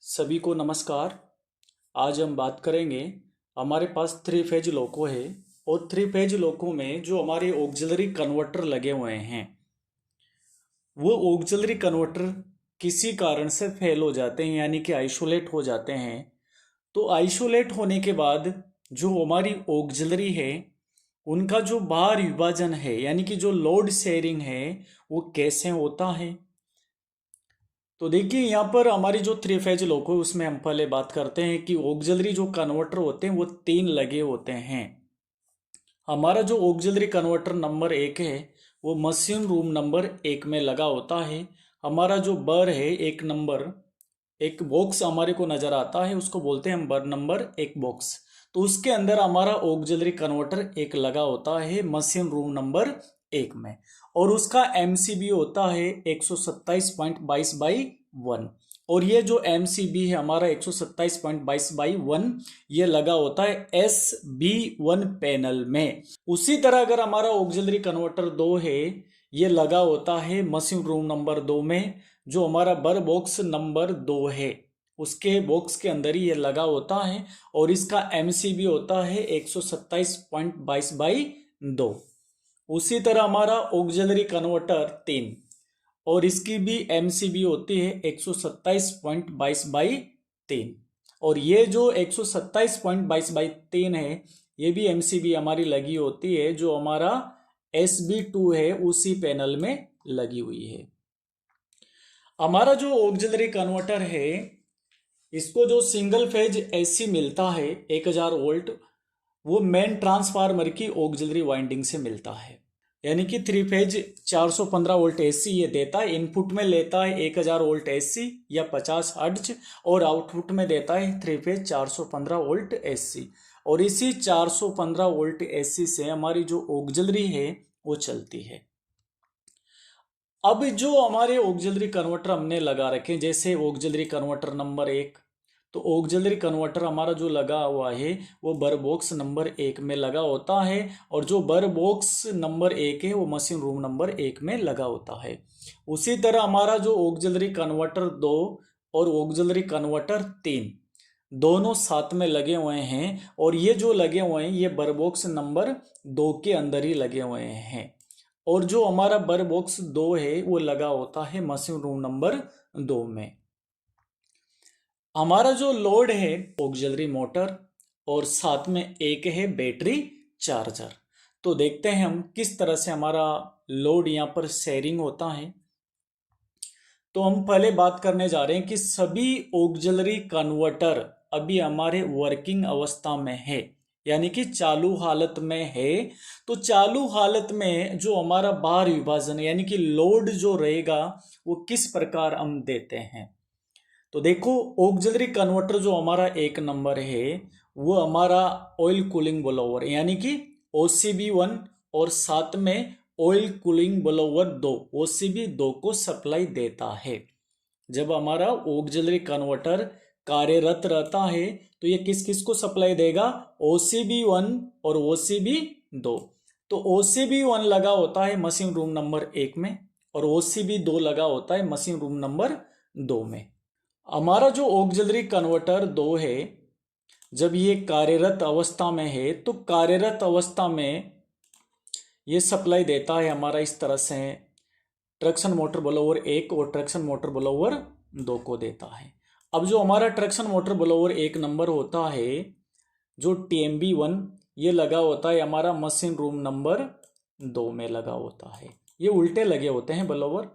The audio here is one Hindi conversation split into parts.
सभी को नमस्कार। आज हम बात करेंगे। हमारे पास थ्री फेज लोको है और थ्री फेज लोको में जो हमारे ऑक्सिलरी कन्वर्टर लगे हुए हैं वो ऑक्सिलरी कन्वर्टर किसी कारण से फेल हो जाते हैं, यानी कि आइसोलेट हो जाते हैं। तो आइसोलेट होने के बाद जो हमारी ऑक्सिलरी है उनका जो बाहर विभाजन है, यानी कि जो लोड शेयरिंग है, वो कैसे होता है। तो देखिए यहाँ पर हमारी जो थ्री फेज लोको है उसमें हम पहले बात करते हैं कि ऑक्सिलरी जो कन्वर्टर होते हैं वो तीन लगे होते हैं। हमारा जो ऑक्सिलरी कन्वर्टर नंबर एक है वो मशीन रूम नंबर एक में लगा होता है। हमारा जो बर है एक नंबर, एक बॉक्स हमारे को नजर आता है, उसको बोलते हैं हम बर नंबर एक बॉक्स। तो उसके अंदर हमारा ऑक्सिलरी कन्वर्टर एक लगा होता है मशीन रूम नंबर एक में, और उसका एमसीबी होता है 127.22/1। और ये जो एमसीबी है हमारा 127.22/1 ये लगा होता है SB1 पैनल में। उसी तरह अगर हमारा ऑक्सिलरी कन्वर्टर 2 है, ये लगा होता है मशीन रूम नंबर 2 में, जो हमारा बर बॉक्स नंबर 2 है उसके बॉक्स के अंदर ही ये लगा होता है, और इसका एमसीबी होता है 127.22/2। उसी तरह हमारा ऑक्सिलरी कन्वर्टर 3, और इसकी भी एमसीबी होती है 127.22/3। और ये जो 127.22/3 है ये भी एमसीबी हमारी लगी होती है, जो हमारा SB2 है उसी पैनल में लगी हुई है। हमारा जो ऑक्सिलरी कन्वर्टर है इसको जो सिंगल फेज एसी मिलता है 1000 वोल्ट, वो मेन ट्रांसफार्मर की ऑक्सिलरी वाइंडिंग से मिलता है। यानी कि थ्री फेज 415 वोल्ट एसी ये देता है, इनपुट में लेता है 1000 वोल्ट एसी या 50 हर्ट्ज, और आउटपुट में देता है थ्री फेज 415 वोल्ट एसी। और इसी 415 वोल्ट एसी से हमारी जो ऑक्सिलरी है वो चलती है। अब जो हमारे ऑक्सिलरी कन्वर्टर हमने लगा रखे, जैसे ऑक्सिलरी कन्वर्टर नंबर एक, तो ऑक्सिलरी कन्वर्टर हमारा जो लगा हुआ है वो बर बॉक्स नंबर एक में लगा होता है, और जो बर बॉक्स नंबर एक है वो मशीन रूम नंबर एक में लगा होता है। उसी तरह हमारा जो ऑक्सिलरी कन्वर्टर 2 और ऑक्सिलरी कन्वर्टर 3 दोनों साथ में लगे हुए हैं, और ये जो लगे हुए हैं ये बर बॉक्स नंबर 2 के अंदर ही लगे हुए हैं। और जो हमारा बर बॉक्स 2 है वो लगा होता है मशीन रूम नंबर 2 में। हमारा जो लोड है ऑक्सिलरी मोटर, और साथ में एक है बैटरी चार्जर। तो देखते हैं हम किस तरह से हमारा लोड यहाँ पर शेयरिंग होता है। तो हम पहले बात करने जा रहे हैं कि सभी ऑक्सिलरी कन्वर्टर अभी हमारे वर्किंग अवस्था में है, यानी कि चालू हालत में है। तो चालू हालत में जो हमारा बाहर विभाजन यानी कि लोड जो रहेगा वो किस प्रकार हम देते हैं। तो देखो ऑक्सिलरी कन्वर्टर जो हमारा एक नंबर है वो हमारा ऑयल कूलिंग ब्लोअर यानी कि OCB1, और साथ में ऑयल कूलिंग ब्लोअर 2 OCB2 को सप्लाई देता है। जब हमारा ऑक्सिलरी कन्वर्टर कार्यरत रहता है तो ये किस किस को सप्लाई देगा, OCB1 और OCB2। तो OCB1 लगा होता है मशीन रूम नंबर एक में, और OCB2 लगा होता है मशीन रूम नंबर 2 में। हमारा जो ऑक्सिलरी कन्वर्टर 2 है जब ये कार्यरत अवस्था में है तो कार्यरत अवस्था में ये सप्लाई देता है हमारा इस तरह से, ट्रैक्शन मोटर ब्लोअर 1 और ट्रैक्शन मोटर ब्लोअर 2 को देता है। अब जो हमारा ट्रैक्शन मोटर ब्लोअर 1 नंबर होता है जो TMB1 ये लगा होता है हमारा मशीन रूम नंबर 2 में लगा होता है। ये उल्टे लगे होते हैं ब्लोअर।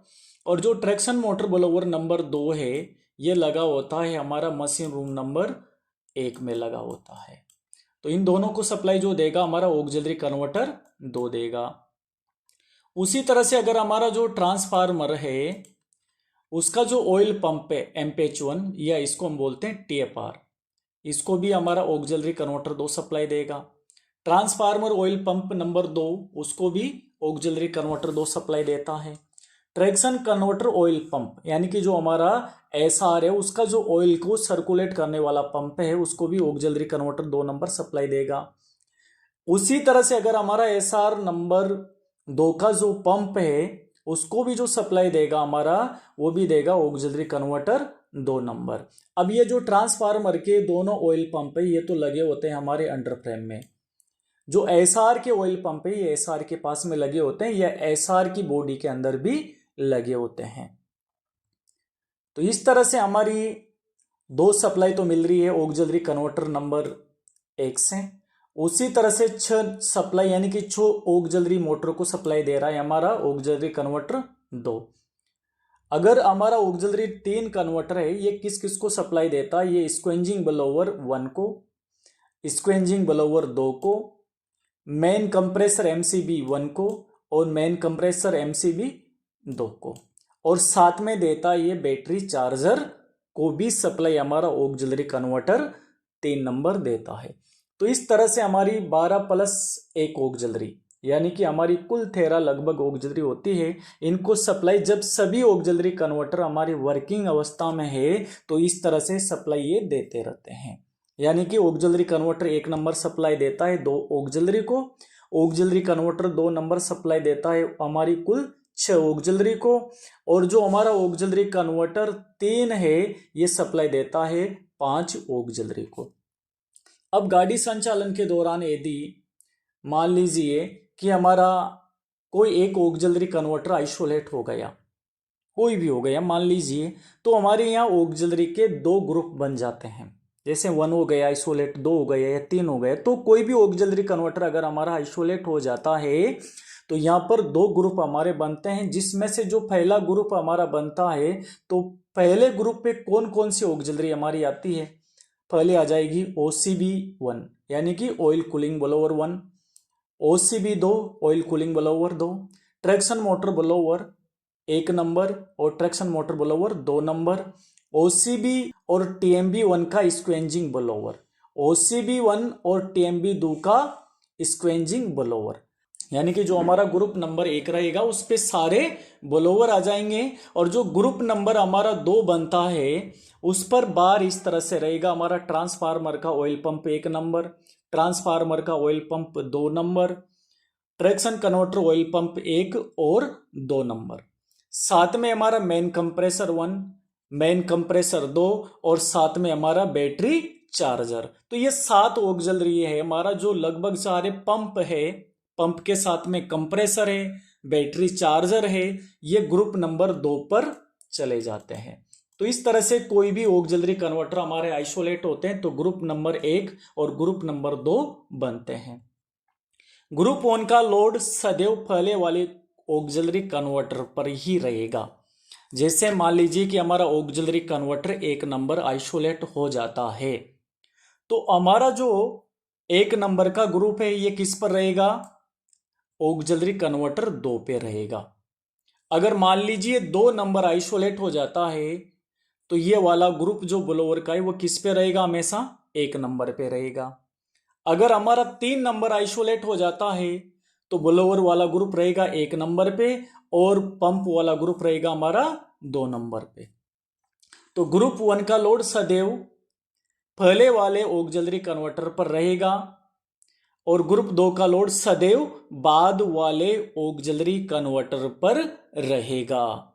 और जो ट्रैक्शन मोटर ब्लोअर नंबर 2 है ये लगा होता है हमारा मशीन रूम नंबर 1 में लगा होता है। तो इन दोनों को सप्लाई जो देगा हमारा ऑक्सिलरी कन्वर्टर 2 देगा। उसी तरह से अगर हमारा जो ट्रांसफार्मर है उसका जो ऑयल पंप है MPH1 या इसको हम बोलते हैं TFR, इसको भी हमारा ऑक्सिलरी कन्वर्टर 2 सप्लाई देगा। ट्रांसफार्मर ऑयल पंप नंबर 2 उसको भी ऑक्सिलरी कन्वर्टर 2 सप्लाई देता है। ट्रैक्शन कन्वर्टर ऑयल पंप यानी कि जो हमारा SR है उसका जो ऑयल को सर्कुलेट करने वाला पंप है उसको भी ऑक्सिलरी कन्वर्टर 2 नंबर सप्लाई देगा। उसी तरह से अगर हमारा SR नंबर 2 का जो पंप है उसको भी जो सप्लाई देगा हमारा वो भी देगा ऑक्सिलरी कन्वर्टर 2 नंबर। अब ये जो ट्रांसफार्मर के दोनों ऑयल पंप है ये तो लगे होते हैं हमारे अंडर फ्रेम में। जो एसआर के ऑयल पंप है ये एसआर के पास में लगे होते हैं, या एसआर की बॉडी के अंदर भी लगे होते हैं। तो इस तरह से हमारी 2 सप्लाई तो मिल रही है ऑक्सिलरी कन्वर्टर नंबर 1 से। उसी तरह से 6 सप्लाई यानी कि 6 ऑक्सिलरी मोटर को सप्लाई दे रहा है हमारा ऑक्सिलरी कन्वर्टर 2। अगर हमारा ऑक्सिलरी 3 कन्वर्टर है ये किस किस को सप्लाई देता है, ये स्क्वेंजिंग ब्लोअर 1 को, स्क्वेंजिंग ब्लोअर 2 को, मेन कंप्रेसर एमसीबी 1 को और मेन कंप्रेसर एमसीबी 2 को, और साथ में देता है ये बैटरी चार्जर को भी सप्लाई हमारा ऑक्सिलरी कन्वर्टर 3 नंबर देता है। तो इस तरह से हमारी 12 प्लस 1 ऑक्सिलरी यानी कि हमारी कुल 13 लगभग ऑक्सिलरी होती है। इनको सप्लाई जब सभी ऑक्सिलरी कन्वर्टर हमारी वर्किंग अवस्था में है तो इस तरह से सप्लाई ये देते रहते हैं। यानी कि ऑक्सिलरी कन्वर्टर 1 नंबर सप्लाई देता है 2 ऑक्सिलरी को, ऑक्सिलरी कन्वर्टर 2 नंबर सप्लाई देता है हमारी कुल 6 ऑक्सिलरी को, और जो हमारा ऑक्सिलरी कन्वर्टर 3 है ये सप्लाई देता है 5 ऑक्सिलरी को। अब गाड़ी संचालन के दौरान यदि मान लीजिए कि हमारा कोई एक ऑक्सिलरी कन्वर्टर आइसोलेट हो गया, कोई भी हो गया मान लीजिए, तो हमारे यहाँ ऑक्सिलरी के 2 ग्रुप बन जाते हैं। जैसे 1 हो गया आइसोलेट, 2 हो गया या 3 हो गया। तो कोई भी ऑक्सिलरी कन्वर्टर अगर हमारा आइसोलेट हो जाता है तो यहाँ पर 2 ग्रुप हमारे बनते हैं, जिसमें से जो पहला ग्रुप हमारा बनता है तो पहले ग्रुप पे कौन कौन सी ऑक्सिलरी हमारी आती है। पहले आ जाएगी OCB 1 यानी कि oil cooling blower 1, OCB 2 oil cooling blower 2, traction motor blower 1 number और traction motor blower 2 number, OCB और TMB 1 का स्क्वेंजिंग ब्लोअर, OCB 1 और TMB 2 का स्क्वेंजिंग ब्लोअर। यानी कि जो हमारा ग्रुप नंबर 1 रहेगा उस पे सारे ब्लोअर आ जाएंगे, और जो ग्रुप नंबर हमारा 2 बनता है उस पर बार इस तरह से रहेगा हमारा ट्रांसफार्मर का ऑयल पंप 1 नंबर, ट्रांसफार्मर का oil pump 2 number, traction converter oil pump 1 और 2 नंबर, साथ में हमारा मेन कंप्रेसर 1, मेन कंप्रेसर 2 और साथ में हमारा बैटरी चार्जर। तो ये 7 ऑक्सिलरी है हमारा, जो लगभग सारे पंप है, पंप के साथ में कंप्रेसर है, बैटरी चार्जर है, ये ग्रुप नंबर 2 पर चले जाते हैं। तो इस तरह से कोई भी ऑक्सिलरी कन्वर्टर हमारे आइसोलेट होते हैं तो ग्रुप नंबर 1 और ग्रुप नंबर 2 बनते हैं। ग्रुप 1 का लोड सदैव पहले वाले ऑक्सिलरी कन्वर्टर पर ही रहेगा। जैसे मान लीजिए कि हमारा ऑक्सिलरी कन्वर्टर 1 नंबर आइसोलेट हो जाता है तो हमारा जो 1 नंबर का ग्रुप है ये किस पर रहेगा, ऑक्सिलरी कन्वर्टर 2 पे रहेगा। अगर मान लीजिए 2 नंबर आइसोलेट हो जाता है तो ये वाला ग्रुप जो ब्लोअर का है वो किस पे रहेगा, हमेशा 1 नंबर पे रहेगा। अगर हमारा 3 नंबर आइसोलेट हो जाता है तो ब्लोअर वाला ग्रुप रहेगा 1 नंबर पे और पंप वाला ग्रुप रहेगा हमारा 2 नंबर पे। तो ग्रुप 1 का लोड सदैव पहले वाले ऑक्सिलरी कन्वर्टर पर रहेगा और ग्रुप 2 का लोड सदैव बाद वाले ऑक्सिलरी कन्वर्टर पर रहेगा।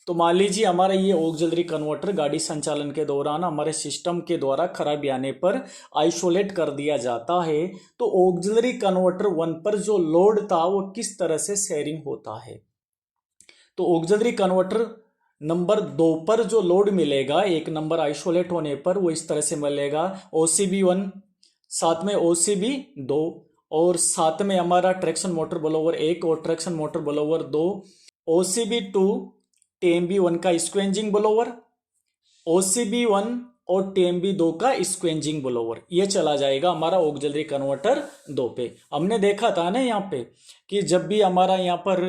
तो मान लीजिए हमारा ये ऑक्सिलरी कन्वर्टर गाड़ी संचालन के दौरान हमारे सिस्टम के द्वारा खराबी आने पर आइसोलेट कर दिया जाता है, तो ऑक्सिलरी कन्वर्टर 1 पर जो लोड था वो किस तरह से शेयरिंग होता है। तो ऑक्सिलरी कन्वर्टर नंबर 2 पर जो लोड मिलेगा 1 नंबर आइसोलेट होने पर वो इस तरह से मिलेगा, OCB 1 साथ में OCB 2 और साथ में हमारा ट्रैक्शन मोटर ब्लोअर 1 और traction motor blower 2, OCB 2 TMB 1 का स्क्वेंजिंग ब्लोअर, OCB 1 और TMB 2 का स्क्वेंजिंग ब्लोअर, ये चला जाएगा हमारा ऑक्सिलरी कन्वर्टर 2 पे। हमने देखा था ना यहाँ पे कि जब भी हमारा यहाँ पर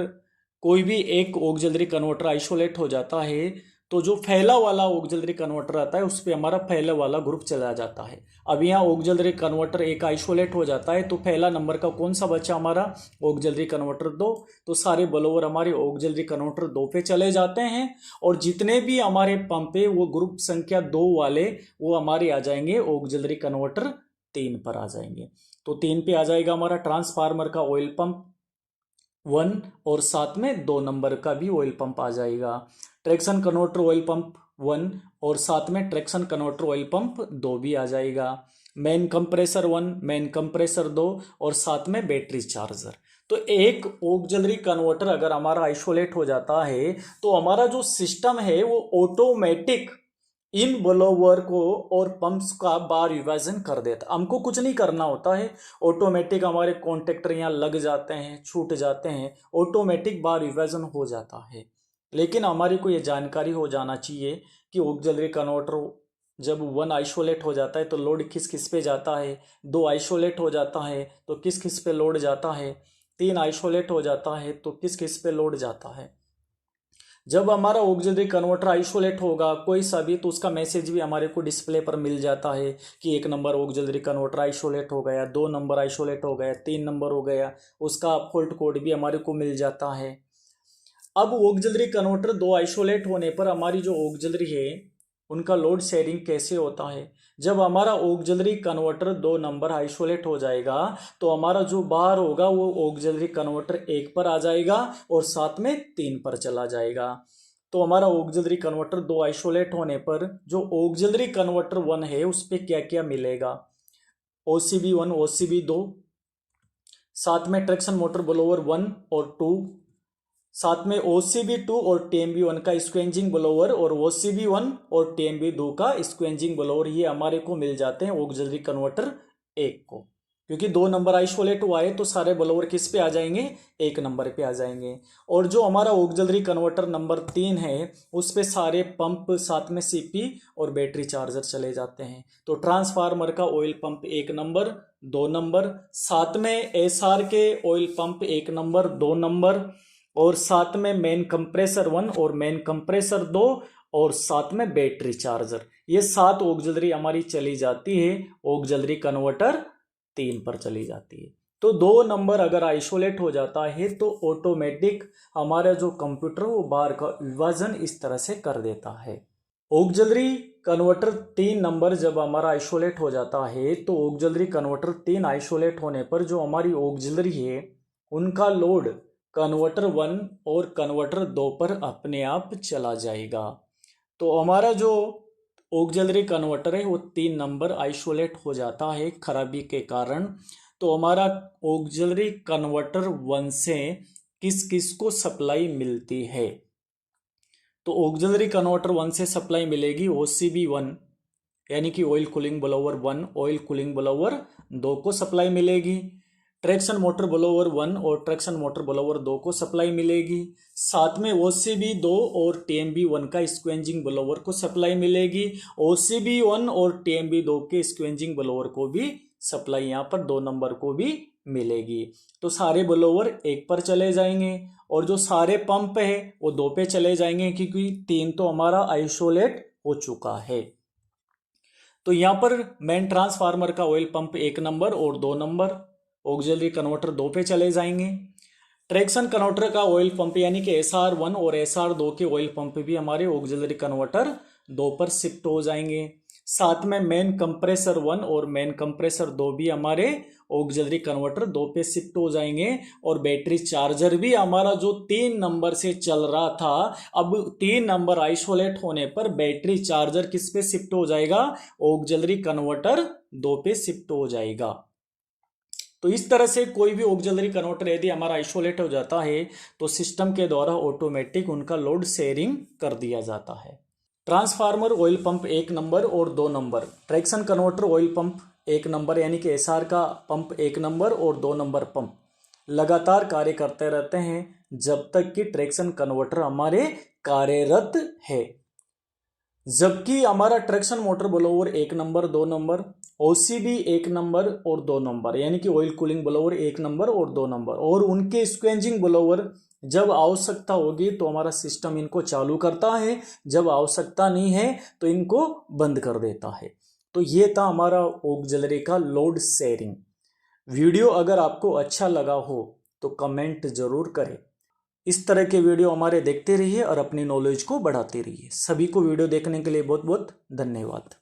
कोई भी एक ऑक्सिलरी कन्वर्टर आइसोलेट हो जाता है तो जो पहला वाला ऑक्सिलरी कन्वर्टर आता है उस पर हमारा पहला वाला ग्रुप चला जाता है। अब यहाँ ऑक्सिलरी कन्वर्टर 1 आइसोलेट हो जाता है तो पहला नंबर का कौन सा बचा, हमारा ऑक्सिलरी कन्वर्टर 2। तो सारे ब्लोअर हमारे ऑक्सिलरी कन्वर्टर 2 पे चले जाते हैं और जितने भी हमारे पंप है वो ग्रुप संख्या 2 वाले वो हमारे आ जाएंगे ऑक्सिलरी कन्वर्टर 3 पर आ जाएंगे। तो 3 पे आ जाएगा हमारा ट्रांसफार्मर का ऑयल पंप 1 और साथ में 2 नंबर का भी ऑयल पंप आ जाएगा। ट्रैक्शन कन्वर्टर ऑयल पंप 1 और साथ में ट्रैक्शन कन्वर्टर ऑयल पंप 2 भी आ जाएगा। मेन कंप्रेसर 1, मेन कंप्रेसर 2 और साथ में बैटरी चार्जर। तो एक ऑक्सिलरी कन्वर्टर अगर हमारा आइसोलेट हो जाता है तो हमारा जो सिस्टम है वो ऑटोमेटिक इन ब्लोवर को और पंप्स का बार विभाजन कर देता। हमको कुछ नहीं करना होता है, ऑटोमेटिक हमारे कॉन्टेक्टर यहाँ लग जाते हैं, छूट जाते हैं, ऑटोमेटिक बार विभाजन हो जाता है। लेकिन हमारी को ये जानकारी हो जाना चाहिए कि ऑक्सिलरी कन्वर्टर जब 1 आइसोलेट हो जाता है तो लोड किस किस पे जाता है, 2 आइसोलेट हो जाता है तो किस किस पे लोड जाता है, 3 आइसोलेट हो जाता है तो किस किस पे लोड जाता है। जब हमारा ऑक्सिलरी कन्वर्टर आइसोलेट होगा कोई सा भी तो उसका मैसेज भी हमारे को डिस्प्ले पर मिल जाता है कि 1 नंबर ऑक्सिलरी कन्वर्टर आइसोलेट हो गया, 2 नंबर आइसोलेट हो गया, 3 नंबर हो गया, उसका फॉल्ट कोड भी हमारे को मिल जाता है। अब ऑक्सिलरी कन्वर्टर 2 आइसोलेट होने पर हमारी जो ऑक्सिलरी है उनका लोड शेयरिंग कैसे होता है। जब हमारा ऑक्सिलरी कन्वर्टर 2 नंबर आइसोलेट हो जाएगा तो हमारा जो बार होगा वो ऑक्सिलरी कन्वर्टर 1 पर आ जाएगा और साथ में 3 पर चला जाएगा। तो हमारा ऑक्सिलरी कन्वर्टर 2 आइसोलेट होने पर जो ऑक्सिलरी कन्वर्टर 1 है उस पर क्या क्या मिलेगा, OCB 1, OCB 2, साथ में ट्रैक्शन मोटर ब्लोअर 1 और 2, साथ में OCB 2 और TMB 1 का स्क्वेंजिंग ब्लोअर और OCB 1 और TMB 2 का स्क्वेंजिंग ब्लोअर, ये हमारे को मिल जाते हैं ऑक्सिलरी कन्वर्टर 1 को। क्योंकि 2 नंबर आइसोलेट हुआ है तो सारे ब्लोअर किस पे आ जाएंगे, 1 नंबर पे आ जाएंगे। और जो हमारा ऑक्सिलरी कन्वर्टर नंबर 3 है उस पे सारे पंप साथ में CP और बैटरी चार्जर चले जाते हैं। तो ट्रांसफार्मर का ऑयल पंप 1 नंबर 2 नंबर, साथ में SR के ऑयल पंप 1 नंबर 2 नंबर और साथ में मेन कंप्रेसर 1 और मेन कंप्रेसर 2 और साथ में बैटरी चार्जर, ये 7 ऑक्सिलरी हमारी चली जाती है ऑक्सिलरी कन्वर्टर 3 पर चली जाती है। तो 2 नंबर अगर आइसोलेट हो जाता है तो ऑटोमेटिक हमारा जो कंप्यूटर वो बार का विभाजन इस तरह से कर देता है। ऑक्सिलरी कन्वर्टर 3 नंबर जब हमारा आइसोलेट हो जाता है तो ऑक्सिलरी कन्वर्टर 3 आइसोलेट होने पर जो हमारी ऑक्सिलरी है उनका लोड कन्वर्टर 1 और कन्वर्टर 2 पर अपने आप चला जाएगा। तो हमारा जो ऑक्सिलरी कन्वर्टर है वो 3 नंबर आइसोलेट हो जाता है खराबी के कारण। तो हमारा ऑक्सिलरी कन्वर्टर 1 से किस किस को सप्लाई मिलती है, तो ऑक्सिलरी कन्वर्टर 1 से सप्लाई मिलेगी OCB 1 यानी कि oil cooling blower 1, oil cooling blower 2 को सप्लाई मिलेगी। ट्रैक्शन मोटर ब्लोअर 1 और ट्रैक्शन मोटर ब्लोअर 2 को सप्लाई मिलेगी। साथ में OCB 2 और TMB 1 का स्क्वेंजिंग ब्लोअर को सप्लाई मिलेगी। OCB 1 और TMB 2 के स्क्वेंजिंग ब्लोअर को भी सप्लाई यहाँ पर 2 नंबर को भी मिलेगी। तो सारे ब्लोअर 1 पर चले जाएंगे और जो सारे पंप है वो 2 पे चले जाएंगे क्योंकि 3 तो हमारा आइसोलेट हो चुका है। तो यहाँ पर मेन ट्रांसफार्मर का ऑयल पंप 1 नंबर और 2 नंबर ऑक्सिलरी कन्वर्टर 2 पे चले जाएंगे। ट्रैक्शन कन्वर्टर का ऑयल पंप यानी कि SR 1 और SR 2 के ऑयल पंप भी हमारे ऑक्सिलरी कन्वर्टर 2 पर शिफ्ट हो जाएंगे। साथ में मेन कंप्रेसर 1 और मेन कंप्रेसर 2 भी हमारे ऑक्सिलरी कन्वर्टर 2 पे शिफ्ट हो जाएंगे। और बैटरी चार्जर भी हमारा जो 3 नंबर से चल रहा था अब 3 नंबर आइसोलेट होने पर बैटरी चार्जर किस पे शिफ्ट हो जाएगा, ऑक्सिलरी कन्वर्टर 2 पे शिफ्ट हो जाएगा। तो इस तरह से कोई भी ऑक्सिलरी कन्वर्टर यदि हमारा आइसोलेट हो जाता है तो सिस्टम के द्वारा ऑटोमेटिक उनका लोड शेयरिंग कर दिया जाता है। ट्रांसफार्मर ऑयल पंप 1 नंबर और 2 number, traction converter oil pump 1 number यानी कि SR का पंप 1 नंबर और 2 नंबर पंप लगातार कार्य करते रहते हैं जब तक कि ट्रैक्शन कन्वर्टर हमारे कार्यरत है। जबकि हमारा traction motor blower 1 number 2 number, OCB 1 number और 2 नंबर यानी कि ऑयल कूलिंग ब्लोअर 1 नंबर और 2 नंबर और उनके स्क्वेंजिंग ब्लोअर जब आवश्यकता होगी तो हमारा सिस्टम इनको चालू करता है, जब आवश्यकता नहीं है तो इनको बंद कर देता है। तो ये था हमारा ऑक्सिलरी का लोड शेयरिंग। वीडियो अगर आपको अच्छा लगा हो तो कमेंट जरूर करें। इस तरह के वीडियो हमारे देखते रहिए और अपनी नॉलेज को बढ़ाते रहिए। सभी को वीडियो देखने के लिए बहुत बहुत धन्यवाद।